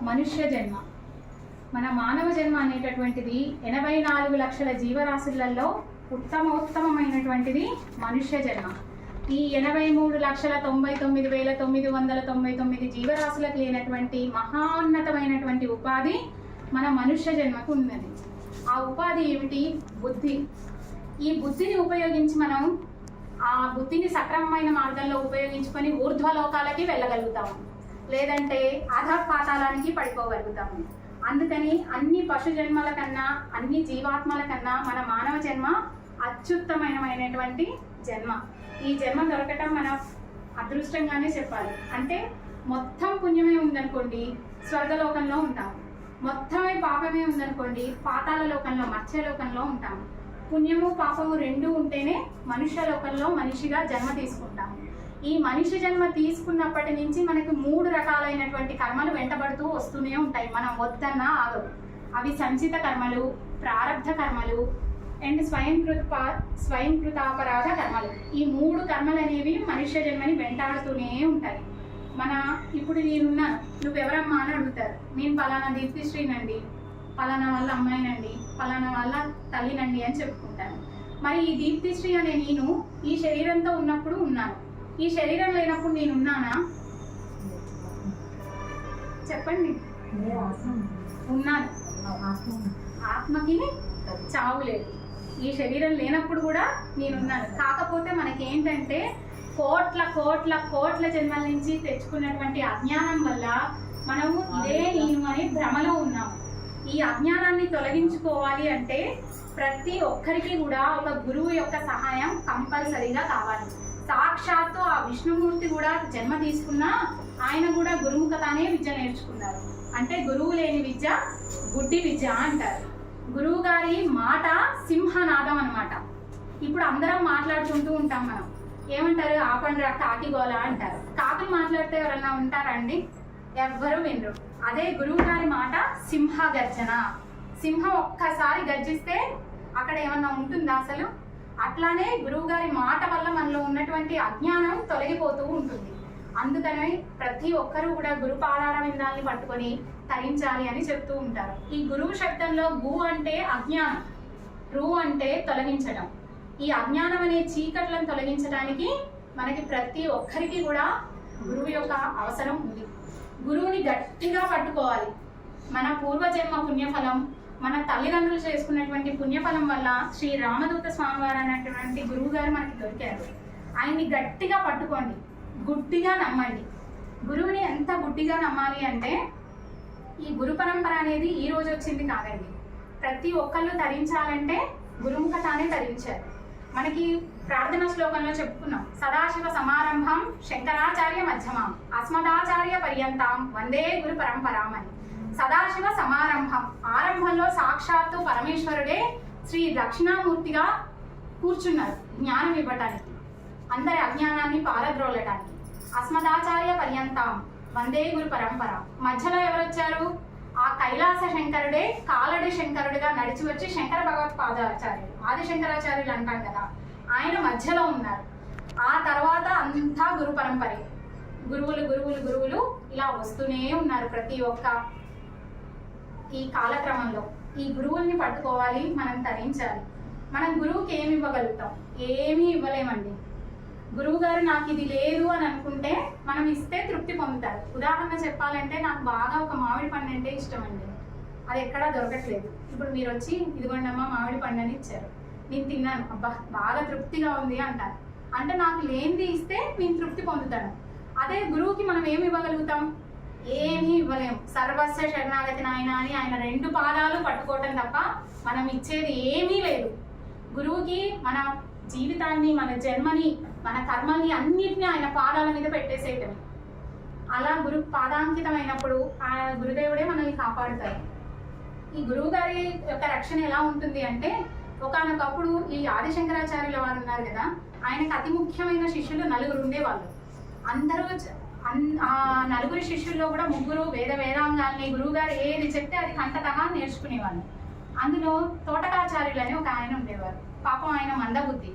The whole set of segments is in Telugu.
మనుష్య జన్మ. మన మానవ జన్మ అనేటటువంటిది 84 లక్షల జీవరాశులలో ఉత్తమమైనటువంటిది మనుష్య జన్మ. ఈ 83,99,999 జీవరాశులకు లేనటువంటి మహోన్నతమైనటువంటి ఉపాధి మన మనుష్య జన్మకు ఉన్నది. ఆ ఉపాధి ఏమిటి? బుద్ధి. ఈ బుద్ధిని ఉపయోగించి మనం ఆ బుద్ధిని సక్రమమైన మార్గంలో ఉపయోగించుకొని ఊర్ధ్వలోకాలకి వెళ్ళగలుగుతాము, లేదంటే అధపాతాళానికి పడిపోగలుగుతాము. అందుకని అన్ని పశు జన్మల కన్నా, అన్ని జీవాత్మల కన్నా మన మానవ జన్మ అత్యుత్తమమైనటువంటి జన్మ. ఈ జన్మ దొరకటం మన అదృష్టంగానే చెప్పాలి. అంటే మొత్తం పుణ్యమే ఉందనుకోండి స్వర్గలోకంలో ఉంటాము, మొత్తమే పాపమే ఉందనుకోండి పాతాళ లోకంలో, మత్స్యలోకంలో ఉంటాము. పుణ్యము పాపము రెండూ ఉంటేనే మనుష్య లోకంలో మనిషిగా జన్మ తీసుకుంటాము. ఈ మనిషి జన్మ తీసుకున్నప్పటి నుంచి మనకి 3 రకాలైనటువంటి కర్మలు వెంటబడుతూ వస్తూనే ఉంటాయి. మనం వద్దన్నా ఆగవు. అవి సంచిత కర్మలు, ప్రారబ్ధ కర్మలు అండ్ స్వయంకృతాపరాధ కర్మలు. ఈ 3 కర్మలు అనేవి మనుష్య జన్మని వెంటాడుతూనే ఉంటాయి. ఇప్పుడు నేనున్నాను, నువ్వెవరమ్మా అని అడుగుతారు. నేను పలానా దీప్తిశ్రీనండి, పలానా వాళ్ళ అమ్మాయినండి, పలానా వాళ్ళ తల్లినండి అని చెప్పుకుంటాను. మరి ఈ దీప్తిశ్రీ అనే నేను ఈ శరీరంతో ఉన్నప్పుడు ఉన్నాను, ఈ శరీరం లేనప్పుడు నేను ఉన్నానా? చెప్పండి. ఉన్నాను. ఆత్మకి చావు లేదు. ఈ శరీరం లేనప్పుడు కూడా నేనున్నాను. కాకపోతే మనకేంటంటే కోట్ల కోట్ల కోట్ల జన్మల నుంచి తెచ్చుకున్నటువంటి అజ్ఞానం వల్ల మనము ఇదే నేను అనే భ్రమలో ఉన్నాము. ఈ అజ్ఞానాన్ని తొలగించుకోవాలి అంటే ప్రతి ఒక్కరికి కూడా ఒక గురువు యొక్క సహాయం కంపల్సరీగా కావాలి. సాక్షాత్తు ఆ విష్ణుమూర్తి కూడా జన్మ తీసుకున్నా ఆయన కూడా గురుముఖతానే విద్య నేర్చుకున్నారు. అంటే గురువు లేని విద్య గుడ్డి విద్య అంటారు. గురువు గారి మాట సింహనాదం అన్నమాట. ఇప్పుడు అందరం మాట్లాడుకుంటూ ఉంటాం, మనం ఏమంటారు? ఆపండ్రా కాకిగోల అంటారు. కాకులు మాట్లాడితే ఎవరన్నా ఉంటారండి? ఎవ్వరూ వినరు. అదే గురువు గారి మాట సింహ గర్జన. సింహం ఒక్కసారి గర్జిస్తే అక్కడ ఏమన్నా ఉంటుందా అసలు? అట్లానే గురువు గారి మాట వల్ల మనలో ఉన్నటువంటి అజ్ఞానం తొలగిపోతూ ఉంటుంది. అందుకని ప్రతి ఒక్కరూ కూడా గురు పాదాల విందాన్ని పట్టుకొని తరించాలి అని చెప్తూ ఉంటారు. ఈ గురువు శబ్దంలో గు అంటే అజ్ఞానం, రు అంటే తొలగించడం. ఈ అజ్ఞానం అనే చీకట్లను తొలగించడానికి మనకి ప్రతి ఒక్కరికి కూడా గురువు యొక్క అవసరం ఉంది. గురువుని గట్టిగా పట్టుకోవాలి. మన పూర్వజన్మ పుణ్యఫలం, మన తల్లిదండ్రులు చేసుకున్నటువంటి పుణ్యఫలం వల్ల శ్రీ రామదూత స్వామివారు అనేటువంటి గురువు గారు మనకి దొరికారు. ఆయన్ని గట్టిగా పట్టుకోండి, గుడ్డిగా నమ్మండి. గురువుని ఎంత గుడ్డిగా నమ్మాలి అంటే, ఈ గురు పరంపర అనేది ఈ రోజు వచ్చింది కాదండి. ప్రతి ఒక్కళ్ళు తరించాలంటే గురుముఖతానే తరించారు. మనకి ప్రార్థన శ్లోకంలో చెప్పుకున్నాం, సదాశివ సమారంభం శంకరాచార్య మధ్యమాం అస్మదాచార్య పర్యంతం వందే గురు పరంపరాం అని. సదాశివ సమారంభం, ఆరంభంలో సాక్షాత్తు పరమేశ్వరుడే శ్రీ దక్షిణామూర్తిగా కూర్చున్నారు జ్ఞానం ఇవ్వటానికి, అందరి అజ్ఞానాన్ని పారద్రోలటానికి. అస్మదాచార్య పర్యంతం వందే గురు పరంపర. మధ్యలో ఎవరొచ్చారు? ఆ కైలాస శంకరుడే కాలడి శంకరుడిగా నడిచి వచ్చి శంకర భగవత్పాదాచార్యులు, ఆదిశంకరాచార్యులు అంటాం కదా, ఆయన మధ్యలో ఉన్నారు. ఆ తర్వాత అంతా గురు పరంపరే. గురువులు గురువులు గురువులు ఇలా వస్తూనే ఉన్నారు ప్రతి ఒక్క ఈ కాలక్రమంలో. ఈ గురువుల్ని పట్టుకోవాలి, మనం తరించాలి. మనం గురువుకి ఏమి ఇవ్వగలుగుతాం? ఏమీ ఇవ్వలేమండి. గురువు గారు నాకు ఇది లేదు అని అనుకుంటే మనం ఇస్తే తృప్తి పొందుతారు. ఉదాహరణ చెప్పాలంటే నాకు బాగా ఒక మామిడి పండు అంటే ఇష్టం అండి, అది ఎక్కడా దొరకట్లేదు. ఇప్పుడు మీరు వచ్చి ఇదిగోండమ్మా మామిడి పండు అని ఇచ్చారు, నేను తిన్నాను, అబ్బా బాగా తృప్తిగా ఉంది అంటారు. అంటే నాకు లేనిది ఇస్తే నేను తృప్తి పొందుతాను. అదే గురువుకి మనం ఏమి ఇవ్వగలుగుతాం? ఏమీ ఇవ్వలేము. సర్వస్వ శరణాగతి నాయన అని ఆయన 2 పాదాలు పట్టుకోవటం తప్ప మనం ఇచ్చేది ఏమీ లేదు. గురువుకి మన జీవితాన్ని, మన జన్మని, మన కర్మని అన్నిటినీ ఆయన పాదాల మీద పెట్టేసేయటం. అలా గురు పాదాంకితం అయినప్పుడు ఆ గురుదేవుడే మనల్ని కాపాడుతారు. ఈ గురువు గారి యొక్క రక్షణ ఎలా ఉంటుంది అంటే, ఒకానొకప్పుడు ఈ ఆదిశంకరాచార్యుల వారు ఉన్నారు కదా, ఆయనకు అతి ముఖ్యమైన శిష్యులు 4 ఉండేవాళ్ళు. అందరూ ఆ 4 శిష్యుల్లో కూడా 3 వేదాంగాల్ని గురువు గారు ఏది చెప్తే అది కంటతహా నేర్చుకునేవాళ్ళు. అందులో తోటకాచార్యులు అని ఒక ఆయన ఉండేవారు. పాపం ఆయన మందబుద్ధి,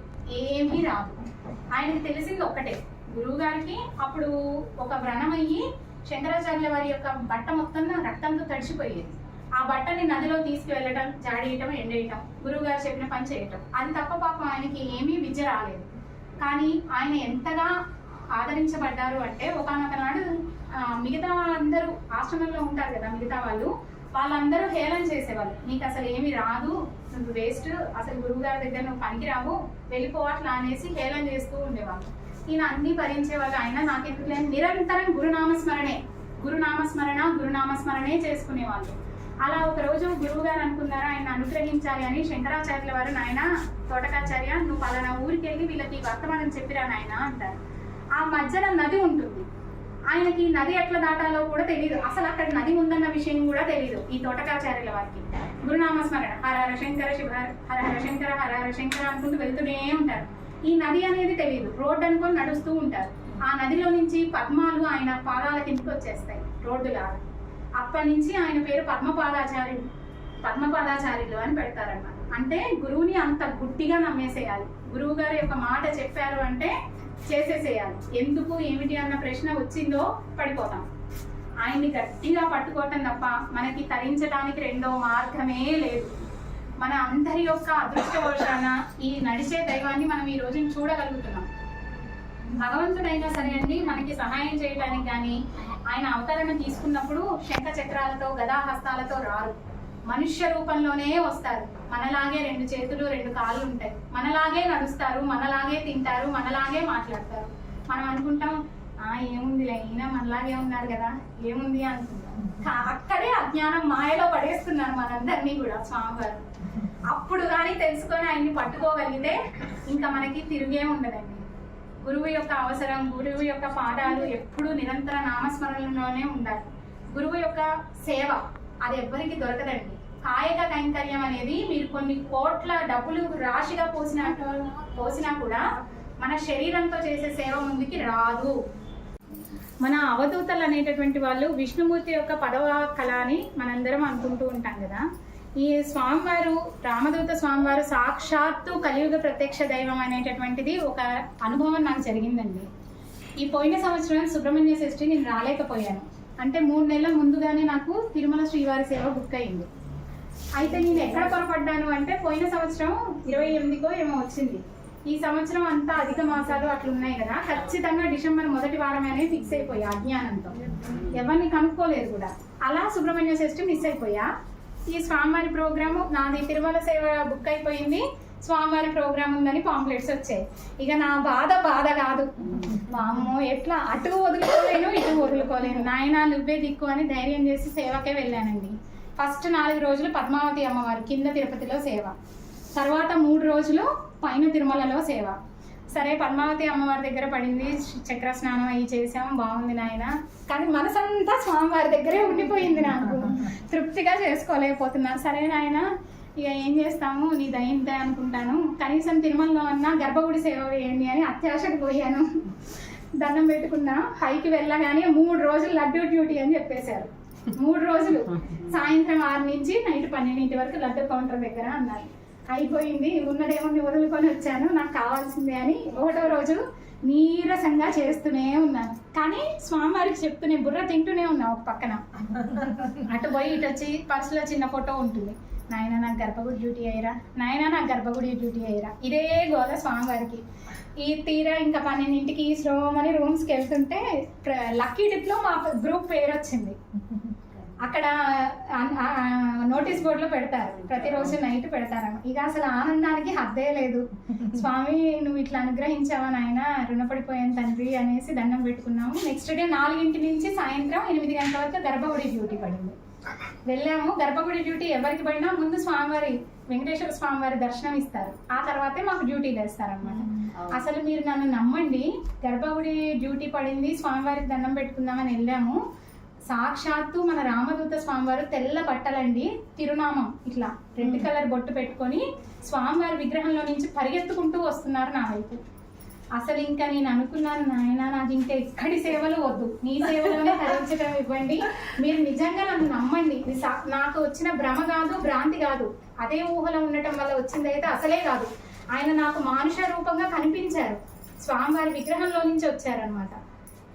ఏమీ రాదు. ఆయనకి తెలిసింది ఒక్కటే, గురువు గారికి అప్పుడు ఒక వ్రణమయ్యి శంకరాచార్యుల వారి యొక్క బట్ట మొత్తం రక్తంతో తడిచిపోయేది. ఆ బట్టని నదిలో తీసుకువెళ్ళటం, జాడేయటం, ఎండేయటం, గురువు గారు చెప్పిన పని చేయటం, అది తప్ప పాపం ఆయనకి ఏమీ విద్య రాలేదు. కానీ ఆయన ఎంతగా ఆదరించబడ్డారు అంటే ఒకానొక నాడు మిగతా అందరూ ఆశ్రమంలో ఉంటారు కదా, మిగతా వాళ్ళందరూ హేళన చేసేవాళ్ళు. నీకు అసలు ఏమి రాదు, నువ్వు వేస్ట్, అసలు గురువు గారి దగ్గర నువ్వు పనికిరావు, వెళ్ళిపోవట్లా అనేసి హేళన చేస్తూ ఉండేవాళ్ళు. ఈయన అన్ని భరించేవాళ్ళు. ఆయన నాకెందుకు లేని నిరంతరం గురునామస్మరణే చేసుకునేవాళ్ళు. అలా ఒకరోజు గురువు గారు అనుకున్నారు ఆయన అనుగ్రహించాలి అని. శంకరాచార్యుల వారు, నాయన తోటకాచార్య, నువ్వు పలానా ఊరికి వెళ్ళి వీళ్ళకి వర్తమానం చెప్పిరా నాయన అంటారు. ఆ మధ్యలో నది ఉంటుంది. ఆయనకి నది ఎట్లా దాటాలో కూడా తెలియదు, అసలు అక్కడ నది ఉందన్న విషయం కూడా తెలియదు ఈ తోటకాచార్యుల వారికి. గురునామస్మరణ హర హర శంకర శివ హర హర శంకర హర హర శంకర అనుకుంటూ వెళ్తూనే ఉంటారు. ఈ నది అనేది తెలియదు, రోడ్డు అనుకొని నడుస్తూ ఉంటారు. ఆ నదిలో నుంచి పద్మాలు ఆయన పాదాల కిందకి వచ్చేస్తాయి రోడ్డులాగా. అప్పటి నుంచి ఆయన పేరు పద్మపాదాచార్యులు అని పెడతారన్నమాట. అంటే గురువుని అంత గుడ్డిగా నమ్మేసేయాలి. గురువు గారి యొక్క మాట చెప్పారు అంటే చేసేసేయాలి. ఎందుకు ఏమిటి అన్న ప్రశ్న వచ్చిందో పడిపోతాం. ఆయన్ని గట్టిగా పట్టుకోవటం తప్ప మనకి తరించడానికి రెండో మార్గమే లేదు. మన అందరి యొక్క అదృష్టవశాన ఈ నడిచే దైవాన్ని మనం ఈ రోజున చూడగలుగుతున్నాం. భగవంతుడైనా సరే అండి, మనకి సహాయం చేయడానికి కానీ ఆయన అవతరణ తీసుకున్నప్పుడు శంఖ చక్రాలతో గదాహస్తాలతో రారు, మనుష్య రూపంలోనే వస్తారు. మనలాగే 2 చేతులు 2 కాళ్ళు ఉంటాయి, మనలాగే నడుస్తారు, మనలాగే తింటారు, మనలాగే మాట్లాడతారు. మనం అనుకుంటాం ఏముందిలే ఈయన మనలాగే ఉన్నారు కదా, ఏముంది అనుకుంటాం. అక్కడే అజ్ఞానం మాయలో పడేస్తున్నారు మనందరినీ కూడా స్వామివారు. అప్పుడు కానీ తెలుసుకొని ఆయన్ని పట్టుకోగలిగితే ఇంకా మనకి తిరిగే ఉండదండి. గురువు యొక్క అవసరం, గురువు యొక్క పాదాలు ఎప్పుడూ నిరంతర నామస్మరణలోనే ఉండాలి. గురువు యొక్క సేవ అది ఎవ్వరికి దొరకదండి. కాయక కైంకర్యం అనేది మీరు కొన్ని కోట్ల డబ్బులు రాశిగా పోసినా కూడా మన శరీరంతో చేసే సేవ ముందుకి రాదు. మన అవధూతలు అనేటటువంటి వాళ్ళు విష్ణుమూర్తి యొక్క 10వ కళ అని మనందరం అనుకుంటూ ఉంటాం కదా. ఈ స్వామివారు, రామదూత స్వామివారు సాక్షాత్తు కలియుగ ప్రత్యక్ష దైవం అనేటటువంటిది ఒక అనుభవం నాకు జరిగిందండి. ఈ పోయిన సంవత్సరం సుబ్రహ్మణ్య షష్ఠి నేను రాలేకపోయాను. అంటే 3 నెలల ముందుగానే నాకు తిరుమల శ్రీవారి సేవ బుక్ అయింది. అయితే నేను ఎక్కడ పొరపడ్డాను అంటే పోయిన సంవత్సరం 28కో ఏమో వచ్చింది. ఈ సంవత్సరం అంతా అధిక మాసాలు అట్లున్నాయి కదా, ఖచ్చితంగా డిసెంబర్ 1వ వారం అనేది ఫిక్స్ అయిపోయా అజ్ఞానంతో. ఎవరిని కనుక్కోలేదు కూడా. అలా సుబ్రహ్మణ్య షష్ఠి మిస్ అయిపోయా. ఈ స్వామివారి ప్రోగ్రాము నాది తిరుమల సేవ బుక్ అయిపోయింది, స్వామివారి ప్రోగ్రామ్ ఉందని పాంప్లెట్స్ వచ్చాయి. ఇక నా బాధ కాదు, వామ్మో ఎట్లా అటు వదులుకోలేను ఇటు వదులుకోలేను, నాయన నువ్వే దిక్కు అని ధైర్యం చేసి సేవకే వెళ్ళానండి. ఫస్ట్ 4 రోజులు పద్మావతి అమ్మవారు కింద తిరుపతిలో సేవ, తర్వాత 3 రోజులు పైన తిరుమలలో సేవ. సరే పద్మావతి అమ్మవారి దగ్గర పడింది, చక్ర స్నానం అయ్యి చేసాం, బాగుంది నాయన. కానీ మనసంతా స్వామివారి దగ్గరే ఉండిపోయింది, నాకు తృప్తిగా చేసుకోలేకపోతున్నా. సరే నాయన ఇక ఏం చేస్తాము, నీ దయింతే అనుకుంటాను, కనీసం తిరుమలలో అన్నా గర్భగుడి సేవ వేయండి అని అత్యాశకు పోయాను. దండం పెట్టుకున్నా. పైకి వెళ్ళగానే 3 రోజులు లడ్డూ డ్యూటీ అని చెప్పేశారు. 3 రోజులు సాయంత్రం 6 నుంచి నైట్ 12 వరకు లడ్డూ కౌంటర్ దగ్గర అన్నారు. అయిపోయింది, ఉన్నదేముంది వదులుకొని వచ్చాను, నాకు కావాల్సిందే అని 1వ రోజు నీరసంగా చేస్తూనే ఉన్నాను. కానీ స్వామివారికి చెప్తూనే బుర్ర తింటూనే ఉన్నా ఒక పక్కన. అటు పోయి ఇటు వచ్చి పర్సులో చిన్న ఫోటో ఉంటుంది, నాయన నాకు గర్భగుడి డ్యూటీ అయ్యరా, నాయన నాకు గర్భగుడి డ్యూటీ అయ్యరా, ఇదే గోల స్వామివారికి. ఈ తీరా ఇంకా 12ంటికి స్లోమని రూమ్స్కి వెళ్తుంటే లక్కీ డిప్లో మా గ్రూప్ పేరు వచ్చింది. అక్కడ నోటీస్ బోర్డులో పెడతారు, ప్రతిరోజు నైట్ పెడతారు. ఇక అసలు ఆనందానికి హద్దే లేదు. స్వామి నువ్వు ఇట్లా అనుగ్రహించావా నాయన, రుణపడిపోయాను తండ్రి అనేసి దండం పెట్టుకున్నాము. నెక్స్ట్ డే 4 నుంచి సాయంత్రం 8 గంటల వరకు గర్భగుడి డ్యూటీ పడింది. వెళ్ళాము. గర్భగుడి డ్యూటీ ఎవరికి పడినా ముందు స్వామివారి వెంకటేశ్వర స్వామివారి దర్శనం ఇస్తారు, ఆ తర్వాతే మాకు డ్యూటీలు వేస్తారనమాట. అసలు మీరు నన్ను నమ్మండి, గర్భగుడి డ్యూటీ పడింది, స్వామివారికి దండం పెట్టుకుందామని వెళ్ళాము. సాక్షాత్తు మన రామదూత స్వామివారు తెల్ల బట్టలండి, తిరునామం ఇట్లా రెడ్ కలర్ బొట్టు పెట్టుకొని స్వామివారి విగ్రహంలో నుంచి పరిగెత్తుకుంటూ వస్తున్నారు నా వైపు. అసలు ఇంకా నేను అనుకున్నాను, నాయన నాకు ఇంకా ఎక్కడి సేవలు వద్దు, నీ సేవలోనే ధరించడం ఇవ్వండి, మీరు నిజంగా నన్ను నమ్మండి. ఇది నాకు వచ్చిన భ్రమ కాదు, భ్రాంతి కాదు, అదే ఊహలో ఉండటం వల్ల వచ్చింది అయితే అసలే కాదు. ఆయన నాకు మానుష రూపంగా కనిపించారు, స్వామివారి విగ్రహంలో నుంచి వచ్చారనమాట.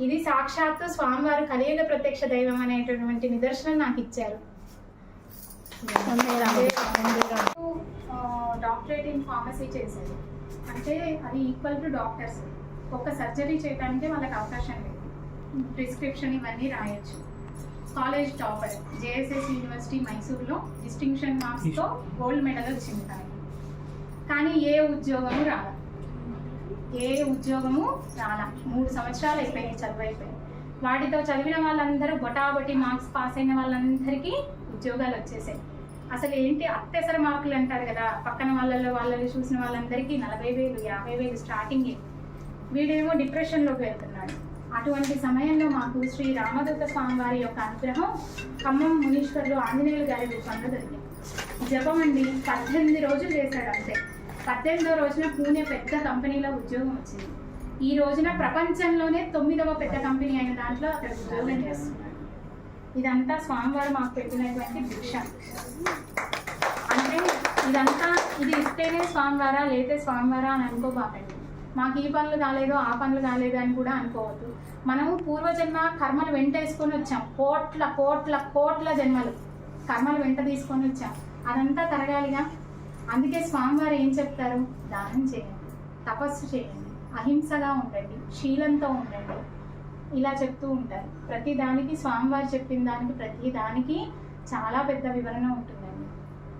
ఇది సాక్షాత్తు స్వామివారు కలియుగ ప్రత్యక్ష దైవం అనేటటువంటి నిదర్శనం నాకు ఇచ్చారు. డాక్టరేట్ ఇన్ ఫార్మసీ చేశారు అంటే అది ఈక్వల్ టు డాక్టర్స్. ఒక సర్జరీ చేయడానికి వాళ్ళకి అవకాశం లేదు, ప్రిస్క్రిప్షన్ ఇవన్నీ రాయొచ్చు. కాలేజ్ టాపర్, జేఎస్ఎస్ యూనివర్సిటీ మైసూర్లో డిస్టింక్షన్ మార్క్స్తో గోల్డ్ మెడల్ వచ్చింది తనకి. కానీ ఏ ఉద్యోగము రాలా. 3 సంవత్సరాలు అయిపోయినాయి, చదువు అయిపోయింది. వాటితో చదివిన వాళ్ళందరూ బొటాబొటి మార్క్స్ పాస్ అయిన వాళ్ళందరికీ ఉద్యోగాలు వచ్చేసాయి. అసలు ఏంటి అత్యవసర మార్కులు అంటారు కదా, పక్కన వాళ్ళు చూసిన వాళ్ళందరికీ 40,000 50,000 స్టార్టింగ్. వీడేమో డిప్రెషన్లోకి వెళ్తున్నాడు. అటువంటి సమయంలో మాకు శ్రీ రామదూత స్వామివారి యొక్క అనుగ్రహం ఖమ్మం మునీశ్వర్లో ఆంజనేయులు గారి రూపంలో దొరికింది. జపం అండి 18 రోజులు చేశాడు అంతే. 18వ రోజున పూణే పెద్ద కంపెనీలో ఉద్యోగం వచ్చింది. ఈ రోజున ప్రపంచంలోనే 9వ పెద్ద కంపెనీ అయిన దాంట్లో అక్కడ ఉద్యోగం చేస్తున్నాడు. ఇదంతా స్వామివారు మాకు పెట్టినటువంటి భిక్ష. అంటే ఇది ఇస్తేనే స్వామివారా లేతే స్వామివారా అని అనుకోబాకండి. మాకు ఈ పనులు కాలేదు ఆ పనులు కాలేదు అని కూడా అనుకోవద్దు. మనము పూర్వజన్మ కర్మలు వెంటేసుకొని వచ్చాం. కోట్ల కోట్ల కోట్ల జన్మలు కర్మలు వెంట తీసుకొని వచ్చాం. అదంతా తరగాలిగా. అందుకే స్వామివారు ఏం చెప్తారు? దానం చేయండి, తపస్సు చేయండి, అహింసగా ఉండండి, శీలంతో ఉండండి, ఇలా చెప్తూ ఉంటారు. ప్రతి దానికి స్వామివారు చెప్పిన దానికి ప్రతి దానికి చాలా పెద్ద వివరణ ఉంటుందండి.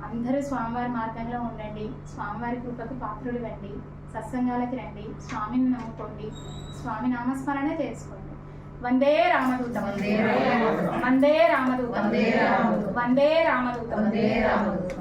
అందరూ స్వామివారి మార్గంలో ఉండండి, స్వామివారి కృపకు పాత్రులు కండి, సత్సంగాలకి రండి, స్వామిని నమ్ముకోండి, స్వామి నామస్మరణ చేసుకోండి. వందే రామదూతం, వందే రామదూతం, వందే రామదూతం, వందే రామదూతం.